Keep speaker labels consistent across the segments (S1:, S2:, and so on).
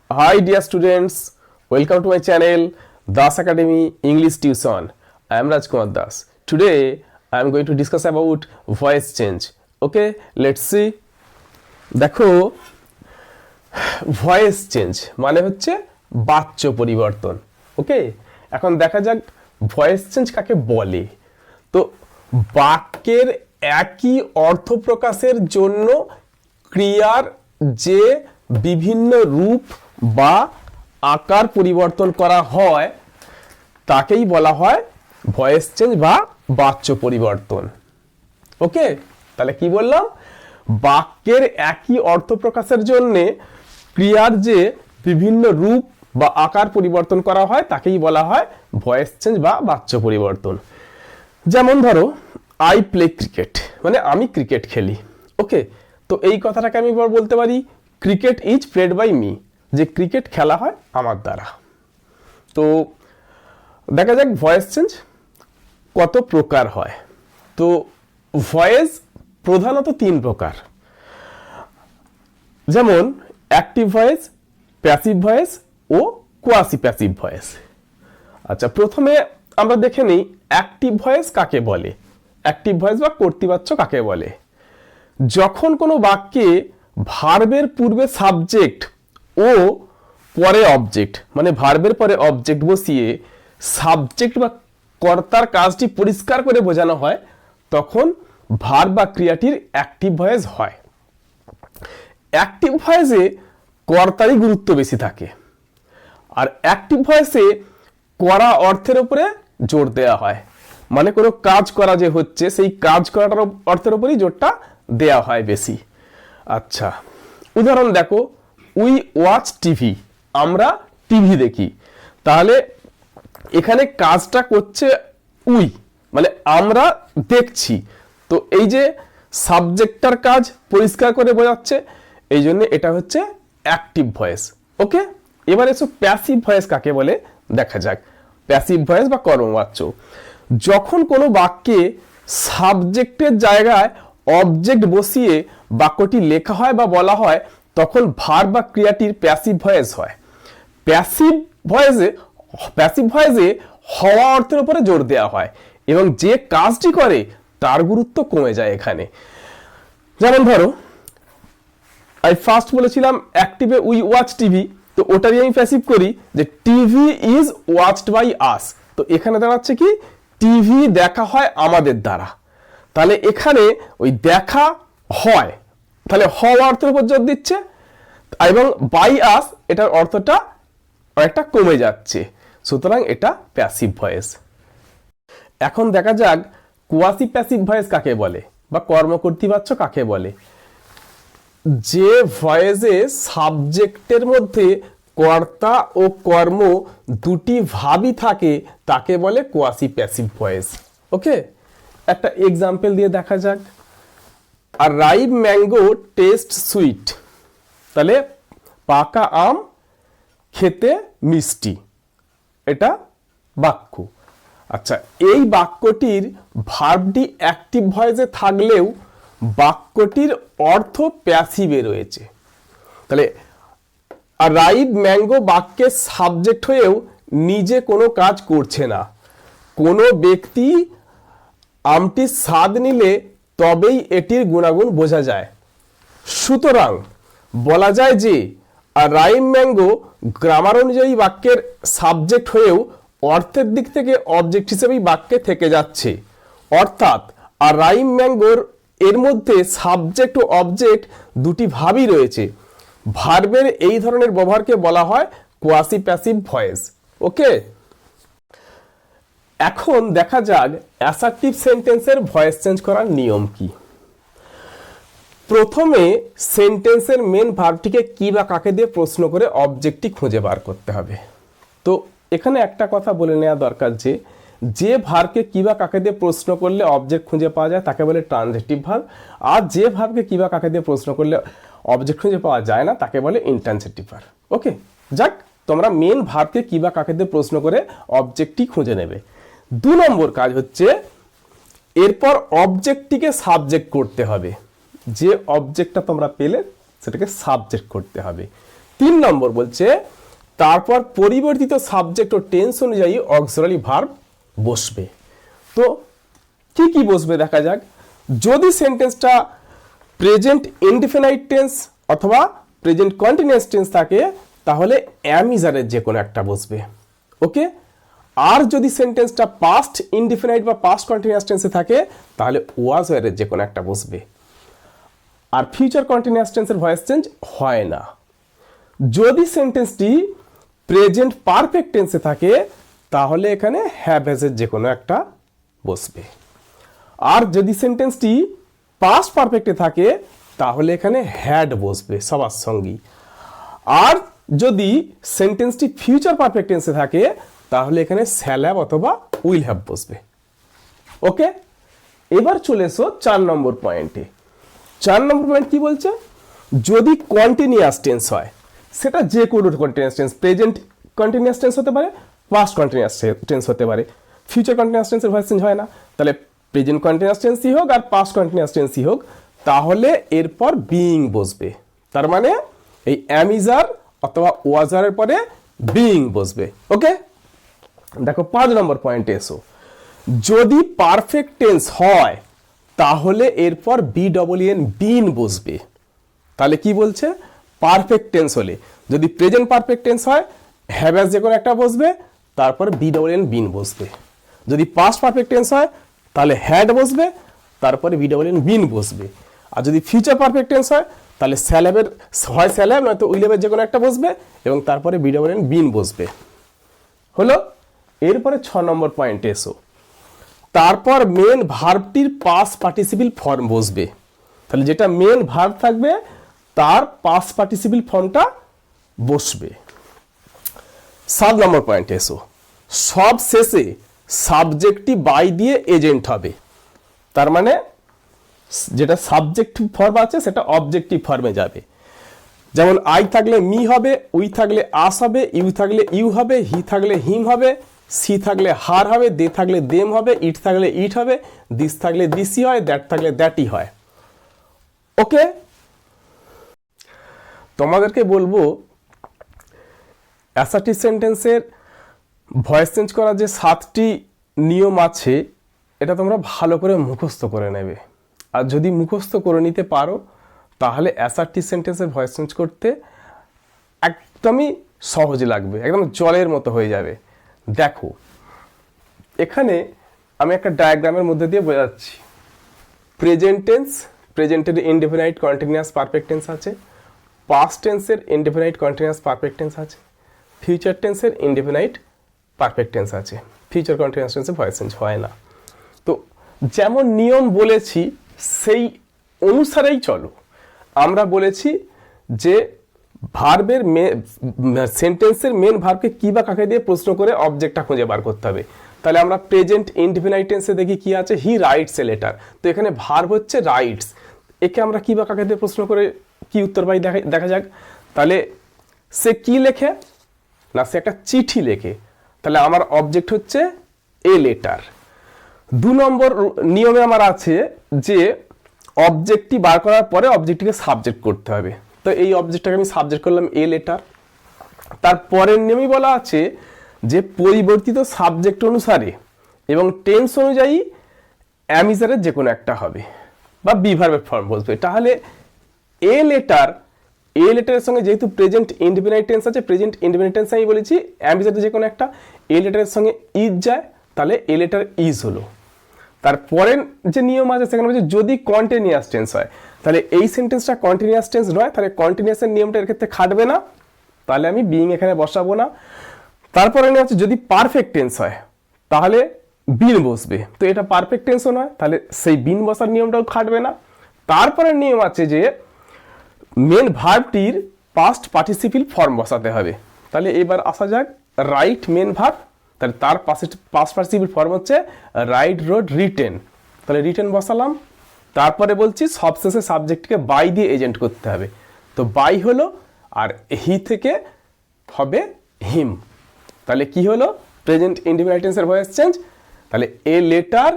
S1: Hi dear students, welcome to my channel Das Academy English Tuition. I am Rajkumar Das. Today I am going to discuss about voice change. Okay, let's see. দেখো voice change মানে হচ্ছে বাচ্য পরিবর্তন। ওকে, এখন দেখা যাক voice change কাকে বলে। তো বাক্যের একই অর্থ প্রকাশের জন্য ক্রিয়ার যে বিভিন্ন রূপ বা আকার পরিবর্তন করা হয় তাকেই বলা হয় ভয়েস চেঞ্জ বা বাচ্য পরিবর্তন। ওকে, তাহলে কি বললাম, বাক্যের একই অর্থ প্রকাশের জন্য ক্রিয়ার যে বিভিন্ন রূপ বা আকার পরিবর্তন করা হয় তাকেই বলা হয় ভয়েস চেঞ্জ বা বাচ্য পরিবর্তন। যেমন ধরো আই প্লে ক্রিকেট, মানে আমি ক্রিকেট খেলি। ওকে, তো এই কথাটাকে আমি বলতে পারি cricket is played by me, যে ক্রিকেট খেলা হয় আমার দ্বারা। তো দেখা যাক ভয়েস চেঞ্জ কত প্রকার হয়। তো ভয়েস প্রধানত তিন প্রকার, যেমন অ্যাক্টিভ ভয়েস, প্যাসিভ ভয়েস ও কোয়াসি প্যাসিভ ভয়েস। আচ্ছা, প্রথমে আমরা দেখে নিই অ্যাক্টিভ ভয়েস কাকে বলে। অ্যাক্টিভ ভয়েস বা কর্তৃবাচ্য কাকে বলে? যখন কোনো বাক্যে ভার্বের পূর্বে সাবজেক্ট ও পরে অবজেক্ট, মানে ভার্বের পরে অবজেক্ট বসিয়ে সাবজেক্ট বা কর্তার কাজটি পরিষ্কার করে বোঝানো হয়, তখন ভার্ব বা ক্রিয়াটির অ্যাক্টিভ ভয়েস হয়। অ্যাক্টিভ ভয়েসে কর্তারই গুরুত্ব বেশি থাকে, আর অ্যাক্টিভ ভয়েসে করা অর্থের উপরে জোর দেওয়া হয়, মানে কোনো কাজ করা যে হচ্ছে সেই কাজ করাটার অর্থের উপরই জোরটা দেওয়া হয় বেশি। আচ্ছা, উদাহরণ দেখো, উই ওয়াচ টিভি, আমরা টিভি দেখি। তাহলে এখানে কাজটা করছে উই, মানে আমরা দেখছি। তো এই যে সাবজেক্টটার কাজ পরিষ্কার করে বোঝাচ্ছে, এই জন্য এটা হচ্ছে অ্যাক্টিভ ভয়েস। ওকে, এবার এসো প্যাসিভ ভয়েস কাকে বলে দেখা যাক। প্যাসিভ ভয়েস বা কর্মবাচ্য, যখন কোনো বাক্যে সাবজেক্টের জায়গায় অবজেক্ট বসিয়ে বাক্যটি লেখা হয় বা বলা হয়, তখন ভার্ব বা ক্রিয়াটির প্যাসিভ ভয়েস হয়। প্যাসিভ ভয়েসে হওয়া অর্থের উপরে জোর দেওয়া হয় এবং যে কাজটি করে তার গুরুত্ব কমে যায় এখানে। যেমন ধরো আমি ফার্স্ট বলেছিলাম অ্যাক্টিভে উই ওয়াচ টিভি, তো ওটারই আমি প্যাসিভ করি যে TV is watched by us. তো এখানে দাঁড়াচ্ছে কি, টিভি দেখা হয় আমাদের দ্বারা। তাহলে এখানে ওই দেখা হয়, তাহলে হওয়া অর্থের উপর জোর দিচ্ছে, এবং বাই আস এটার অর্থটা অনেকটা কমে যাচ্ছে, সুতরাং এটা প্যাসিভ ভয়েস। এখন দেখা যাক কোয়াসি প্যাসিভ ভয়েস কাকে বলে বা কর্মকর্তৃবাচ্য কাকে বলে। যে ভয়েসে সাবজেক্টের মধ্যে কর্তা ও কর্ম দুটি ভাবই থাকে তাকে বলে কোয়াসি প্যাসিভ ভয়েস। ওকে, একটা এক্সাম্পল দিয়ে দেখা যাক। আর রাইপ ম্যাঙ্গো টেস্ট সুইট, তাহলে পাকা আম খেতে মিষ্টি, এটা বাক্য। আচ্ছা, এই বাক্যটির ভার্বটি অ্যাক্টিভ ভয়েসে থাকলেও বাক্যটির অর্থ প্যাসিভে রয়েছে। তাহলে আর রাইপ ম্যাঙ্গো বাক্যের সাবজেক্ট হয়েও নিজে কোনো কাজ করছে না। কোনো ব্যক্তি আমটির স্বাদ নিলে তবেই এটির গুণাগুণ বোঝা যায়। সুতরাং বলা যায় যে আর রাইম ম্যাঙ্গো গ্রামার অনুযায়ী বাক্যের সাবজেক্ট হয়েও অর্থের দিক থেকে অবজেক্ট হিসেবেই বাক্যে থেকে যাচ্ছে। অর্থাৎ আর রাইম ম্যাঙ্গোর এর মধ্যে সাবজেক্ট ও অবজেক্ট দুটি ভাবই রয়েছে। ভার্বের এই ধরনের ব্যবহারকে বলা হয় কোয়াসি প্যাসিভ ভয়েস। ওকে, এখন দেখা যাক অ্যাসার্টিভ সেন্টেন্সের ভয়েস চেঞ্জ করার নিয়ম কি। প্রথমে সেন্টেন্সের মেন ভার্বটিকে কি বা কাকে দিয়ে প্রশ্ন করে অবজেক্টটি খুঁজে বার করতে হবে। তো এখানে একটা কথা বলে নেওয়া দরকার যে ভার্বকে কি বা কাকে দিয়ে প্রশ্ন করলে অবজেক্ট খুঁজে পাওয়া যায় তাকে বলে ট্রানজিটিভ ভার্ব, আর যে ভার্বকে কি বা কাকে দিয়ে প্রশ্ন করলে অবজেক্ট খুঁজে পাওয়া যায় না তাকে বলে ইনট্রানজিটিভ ভার্ব। ওকে, যাক, তোমরা মেন ভার্বকে কি বা কাকে দিয়ে প্রশ্ন করে অবজেক্টটি খুঁজে নেবে। 2 নম্বর কাজ হচ্ছে এরপর অবজেক্টটিকে সাবজেক্ট করতে হবে। যে অবজেক্টটা তোমরা পেলে সেটাকে সাবজেক্ট করতে হবে। 3 নম্বর বলছে তারপর পরিবর্তিত সাবজেক্ট ও টেন্স অনুযায়ী অক্সিলারি ভার্ব বসবে। তো কি কি বসবে দেখা যাক। যদি সেন্টেন্সটা প্রেজেন্ট ইনডিফিনাইট টেন্স অথবা প্রেজেন্ট কন্টিনিউয়াস টেন্স থাকে তাহলে অ্যাম ইজ আর এর যে কোনো একটা বসবে। ওকে, আর যদি সেন্টেন্সটা পাস্ট ইনডিফিনাইট বা পাস্ট কন্টিনিউয়াস টেন্সে থাকে তাহলে ওয়াজ ওয়ার এর যে কোনো একটা বসবে। আর ফিউচার কন্টিনিউয়াস টেন্সের ভয়েস চেঞ্জ হয় না। যদি সেন্টেন্সটি প্রেজেন্ট পারফেক্ট টেন্সে থাকে তাহলে এখানে হ্যাভ হ্যাজ এর যে কোনো একটা বসবে। আর যদি সেন্টেন্সটি পাস্ট পারফেক্টে থাকে তাহলে এখানে হ্যাড বসবে সবার সঙ্গী। আর যদি সেন্টেন্সটি ফিউচার পারফেক্ট টেন্সে থাকে তাহলে এখানে শ্যাল হ্যাভ অথবা উইল হ্যাভ বসবে। ওকে, এবার চলে এসো 4 নম্বর পয়েন্টে। 4 নম্বর পয়েন্ট কি বলছে, যদি কন্টিনিউয়াস টেন্স হয়, সেটা যে কোনো continuous tense, present continuous tense হতে পারে, পাস্ট কন্টিনিউয়াস টেন্স হতে পারে, ফিউচার কন্টিনিউয়াস টেন্সের ভয়েস চেঞ্জ হয় না, তাহলে প্রেজেন্ট কন্টিনিউয়াস টেন্সই হোক আর পাস্ট কন্টিনিউয়াস টেন্সই হোক, তাহলে এরপর বিইং বসবে। তার মানে এই অ্যাম ইজ আর অথবা ওয়াজ আর এর পরে বিইং বসবে। ওকে, দেখো 5 নম্বর পয়েন্টে এসো। যদি পারফেক্ট টেন্স হয় তাহলে এরপর বিডব্লিউএন বিন বসবে। তাহলে কি বলছে, পারফেক্ট টেন্স হলে যদি প্রেজেন্ট পারফেক্ট টেন্স হয় হ্যাভ হ্যাজ যে কোনো একটা বসবে, তারপরে বিডব্লিউএন বিন বসবে। যদি পাস্ট পারফেক্ট টেন্স হয় তাহলে হ্যাড বসবে, তারপরে বিডব্লিউএন বিন বসবে। আর যদি ফিউচার পারফেক্ট টেন্স হয় তাহলে শ্যাল হ্যাভের হয় শ্যাল হ্যাভ নয়তো উইল হ্যাভের যে কোনো একটা বসবে এবং তারপরে বিডব্লিউএন বিন বসবে। হলো, এরপরে 6 নম্বর পয়েন্টে এসো। তারপর মেন ভার্বটির পাস্ট পার্টিসিপল ফর্ম বসবে। তাহলে যেটা মেন ভার্ব থাকবে তার পাস্ট পার্টিসিপল ফর্মটা বসবে। 7 নম্বর পয়েন্টে এসো। সব শেষে সাবজেক্টটি বাই দিয়ে এজেন্ট হবে। তার মানে যেটা সাবজেক্টিভ ফর্ম আছে সেটা অবজেক্টিভ ফর্মে যাবে। যেমন আই থাকলে মি হবে, উই থাকলে আস হবে, ইউ থাকলে ইউ হবে, হি থাকলে হিম হবে, সি থাকলে হার হবে, দে থাকলে দেম হবে, ইট থাকলে ইট হবে, দিস থাকলে দিসই হয়, দ্যাট থাকলে দ্যাটই হয়। ওকে, তোমাদেরকে বলবো অ্যাসার্টিভ সেন্টেন্সের ভয়েস চেঞ্জ করার যে 7টি নিয়ম আছে এটা তোমরা ভালো করে মুখস্থ করে নেবে। আর যদি মুখস্থ করে নিতে পারো তাহলে অ্যাসার্টিভ সেন্টেন্সের ভয়েস চেঞ্জ করতে একদমই সহজ লাগবে, একদম জলের মতো হয়ে যাবে। দেখো এখানে আমি একটা ডায়াগ্রামের মধ্যে দিয়ে বোঝাচ্ছি। প্রেজেন্ট টেন্স, প্রেজেন্টের ইনডেফিনাইট কন্টিনিউয়াস পারফেক্ট টেন্স আছে, পাস্ট টেন্সের ইনডেফিনাইট কন্টিনিউয়াস পারফেক্ট টেন্স আছে, ফিউচার টেন্সের ইনডেফিনাইট পারফেক্ট টেন্স আছে। ফিউচার কন্টিনিউয়াস টেন্সে ভয়েস চেঞ্জ হয় না। তো যেমন নিয়ম বলেছি সেই অনুসারেই চলো। আমরা বলেছি যে ভার্বের সেন্টেন্সের মেন ভার্বকে কি বা কাকে দিয়ে প্রশ্ন করে অবজেক্টটা খুঁজে বার করতে হবে। তাহলে আমরা প্রেজেন্ট ইনডিফিনাইট টেন্সে দেখি কি আছে, হি রাইটস এ লেটার। তো এখানে ভার্ব হচ্ছে রাইটস, একে আমরা কি বা কাকে দিয়ে প্রশ্ন করে কি উত্তর পাই দেখা যাক। তাহলে সে কি লেখে না, সে একটা চিঠি লেখে। তাহলে আমার অবজেক্ট হচ্ছে এ লেটার। 2 নম্বর নিয়মে আমার আছে যে অবজেক্টটি বার করার পরে অবজেক্টটিকে সাবজেক্ট করতে হবে। তো এই অবজেক্টটাকে আমি সাবজেক্ট করলাম এ লেটার। তার পরের নিয়মই বলা আছে যে পরিবর্তিত সাবজেক্ট অনুসারে এবং টেন্স অনুযায়ী অ্যামিজারের যে কোনো একটা হবে বা বি ভার্বের ফর্ম বসবে। তাহলে এ লেটারের সঙ্গে যেহেতু প্রেজেন্ট ইনডিফিনাইট টেন্স আছে, প্রেজেন্ট ইনডিফিনাইট টেন্স আমি বলেছি অ্যামিজারের যে কোনো একটা, এ লেটারের সঙ্গে ইজ যায়, তাহলে এ লেটার ইজ হলো। তারপরের যে নিয়ম আছে সেখানে বলছে যদি কন্টিনিউয়াস টেন্স হয়, তাহলে এই সেন্টেন্সটা কন্টিনিউয়াস টেন্স নয়, তাহলে কন্টিনিউয়াসের নিয়মটা এর ক্ষেত্রে খাটবে না, তাহলে আমি বিইং এখানে বসাবো না। তারপরে নিয়ম হচ্ছে যদি পারফেক্ট টেন্স হয় তাহলে বিন বসবে। তো এটা পারফেক্ট টেন্সও নয়, তাহলে সেই বিন বসার নিয়মটাও খাটবে না। তারপরে নিয়ম আছে যে মেন ভার্বটির পাস্ট পার্টিসিপল ফর্ম বসাতে হবে। তাহলে এবার আসা যাক রাইট মেন ভার্ব, তাহলে তার পাস্ট পার্টিসিপল ফর্ম হচ্ছে রাইট রোড রিটেন। তাহলে রিটেন বসালাম। তারপরে বলছি সবশেষে সাবজেক্টকে বাই দিয়ে এজেন্ট করতে হবে। তো বাই হলো, আর হি থেকে হবে হিম। তাহলে কি হলো, প্রেজেন্ট ইনডিফিনাইট টেন্সের ভয়েস চেঞ্জ। তাহলে a letter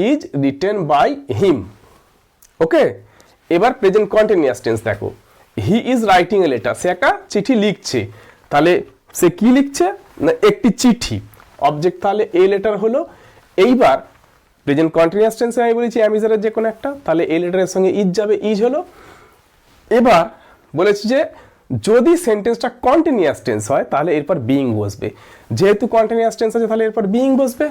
S1: is written by him. Okay, এবার প্রেজেন্ট কন্টিনিউয়াস টেন্স দেখো। He is writing a letter, সে একটা চিঠি লিখছে। তাহলে সে কি লিখছে না একটি চিঠি, অবজেক্ট তাহলে এ লেটার হলো। এইবার প্রেজেন্ট কন্টিনিউয়াস টেন্সে আমি বলেছি অ্যাম ইজের যে কোনো একটা, তাহলে এ লেটারের সঙ্গে ইজ যাবে, ইজ হলো। এবার বলেছি যে যদি সেন্টেন্সটা কন্টিনিউয়াস টেন্স হয় তাহলে এরপর বিইং বসবে, যেহেতু কন্টিনিউয়াস টেন্স আছে তাহলে এরপর বিইং বসবে।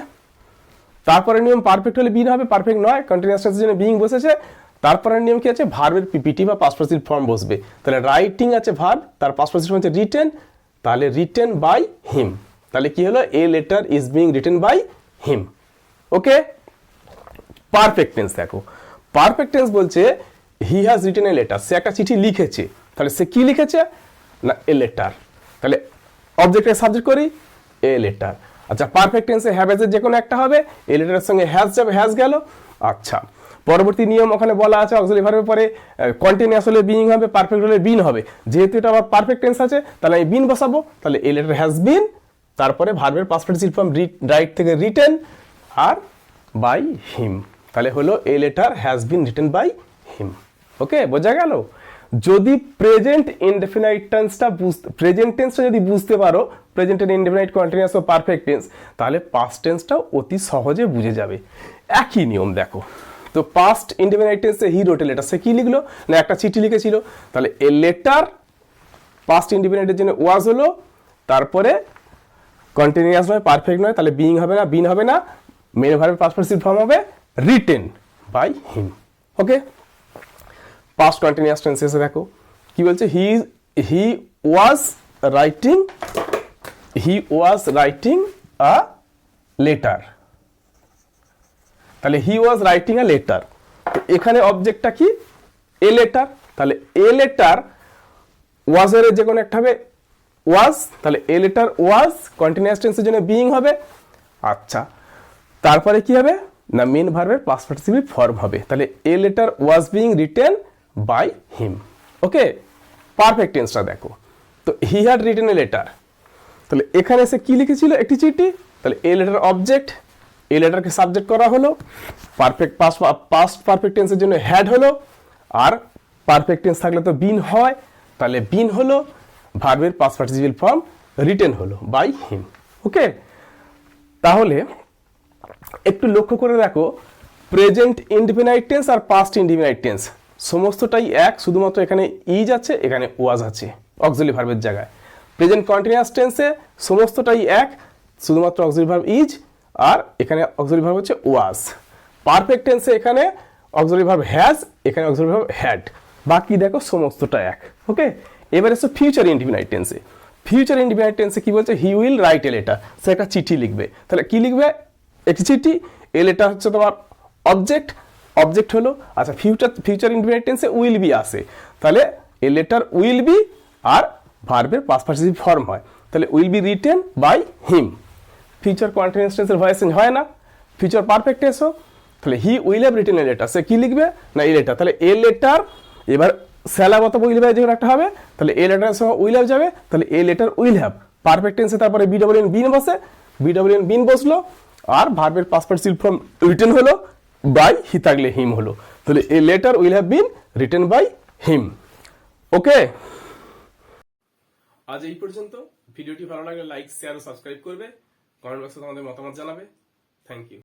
S1: তারপরে নিয়ম পারফেক্ট হলে বিন হবে, পারফেক্ট নয় কন্টিনিউয়াস টেন্সের জন্য বিইং বসেছে। তারপরে নিয়ম কি আছে, ভার্বের পিপিটি বা পাস্ট পার্টিসিপল ফর্ম বসবে। তাহলে রাইটিং আছে ভার্ব, তার পাস্ট পার্টিসিপল হচ্ছে রিটেন, তাহলে রিটেন বাই হিম। তাহলে কি হলো, a letter is being written by him. Okay, perfect tense দেখো, পারফেক্ট টেন্স বলছে he has written a letter, সে একটা চিঠি লিখেছে। তাহলে সে কি লিখেছে না এ লেটার, তাহলে অবজেক্টের সাবজেক্ট করি এ লেটার। আচ্ছা, পারফেক্ট টেন্সে হ্যাভ এর যে কোনো একটা হবে, এ লেটারের সঙ্গে হ্যাজ যাবে, হ্যাজ গেল। আচ্ছা, পরবর্তী নিয়ম ওখানে বলা আছে অক্সিলারি ভার্বের পরে কন্টিনিউয়াস হলে বিইং হবে, পারফেক্ট হলে বিন হবে। যেহেতু এটা আবার পারফেক্ট টেন্স আছে তাহলে আমি বিন বসাবো, তাহলে এ লেটার হ্যাজ বিন, তারপরে ভার্বের পাস্ট পার্টিসিপল ফর্ম রাইট থেকে রিটেন আর বাই হিম, তাহলে হলো a letter has been written by him. Okay, বোঝা গেল? যদি প্রেজেন্ট ইনডেফিনাইট টেন্সটা প্রেজেন্ট টেন্সটা যদি বুঝতে পারো, প্রেজেন্ট ইনডেফিনাইট কন্টিনিউয়াস ও পারফেক্ট টেন্স, তাহলে পাস্ট টেন্সটাও অতি সহজে বুঝে যাবে। একই নিয়ম দেখো, তো পাস্ট ইনডেফিনাইট টেন্সে হি রোট এ লেটার, সে কি লিখলো না একটা চিঠি লিখেছিল। তাহলে এ লেটার পাস্ট ইনডেফিনাইটের জন্য ওয়াজ হলো, তারপরে কন্টিনিউয়াস নয়, পারফেক্ট নয়, তাহলে বিইং হবে না, বিন হবে না, মেন ভার্বের পাস্ট পার্টিসিপল ফর্ম হবে written by him. Okay, past continuous টেন্সে দেখো কি বলছে, হি ওয়াজ রাইটিং আ লেটার। তাহলে হি ওয়াজ রাইটিং আ লেটার, এখানে অবজেক্টটা কি এ লেটার, তাহলে এ লেটার ওয়াজ এর যে কোনো একটা হবে ওয়াজ, তাহলে এ লেটার ওয়াজ কন্টিনিউয়াস টেন্সের জন্য বিইং হবে। আচ্ছা, তারপরে কি হবে না মেন ভার্বের পাস্ট পার্টিসিপল ফর্ম হবে, তাহলে a letter was being written by him. Okay, perfect টেন্সটা দেখো, তো he had written a letter, তাহলে এখানে সে কি লিখেছিল একটি চিঠি, তাহলে এ লেটার অবজেক্ট, এ লেটারকে সাবজেক্ট করা হলো, পারফেক্ট পাস্ট পারফেক্ট টেন্সের জন্য হ্যাড হলো, আর পারফেক্ট টেন্স থাকলে তো বিন হয়, তাহলে বিন হলো, ভার্বের পাস্ট পার্টিসিপল ফর্ম রিটেন হলো বাই হিম। ওকে, তাহলে একটু লক্ষ্য করে দেখো, প্রেজেন্ট ইনডিফিনাইট টেন্স আর পাস্ট ইনডিফিনাইট টেন্স সমস্তটাই এক, শুধুমাত্র এখানে ইজ আছে, এখানে ওয়াজ আছে অক্সিলারি ভার্বের জায়গায়। প্রেজেন্ট কন্টিনিউয়াস টেন্সে সমস্তটাই এক, শুধুমাত্র অক্সিলারি ভার্ব ইজ আর এখানে অক্সিলারি ভার্ব হচ্ছে ওয়াজ। পারফেক্ট টেন্সে এখানে অক্সিলারি ভার্ব হ্যাজ, এখানে অক্সিলারি ভার্ব হ্যাড, বাকি দেখো সমস্তটা এক। ওকে, এবার এসো ফিউচার ইনডিফিনাইট টেন্সে। ফিউচার ইনডিফিনাইট টেন্সে কি বলছে, he will write a letter, সে একটা চিঠি লিখবে। তাহলে কি লিখবে একটি চিঠি, এ লেটার হচ্ছে তোমার অবজেক্ট হলো। আচ্ছা, ফিউচার ইনডিফিনাইট টেন্সে উইল বি আসে, তাহলে এ লেটার উইল বি আর ভার্বের পাস্ট পার্টিসিপল ফর্ম হয়, তাহলে will be written by him. Future continuous টেন্সের ভয়েস চেঞ্জ হয় না, ফিউচার পারফেক্ট টেন্সও, তাহলে he will have written a letter, সে কি লিখবে না এ লেটার, তাহলে এ লেটার এবার স্যালাবত উইল হ্যাভ যখন একটা হবে, তাহলে এ লেটারের সঙ্গে উইল হ্যাভ যাবে, তাহলে a letter will have perfect টেন্সে, তারপরে বিডব্লিউএন বিন বসে, বিডব্লিউএন বিন বসলো, আর ভার্বের পাস্ট পার্টিসিপল ফর্ম রিটেন হলো বাই হি থাকলে হিম হলো, তাহলে a letter will have been written by him. Okay, আজ এই পর্যন্ত। ভিডিওটি ভালো লাগলে লাইক, শেয়ার ও সাবস্ক্রাইব করবে, কমেন্ট বক্সে তোমাদের মতামত জানাবে। Thank you.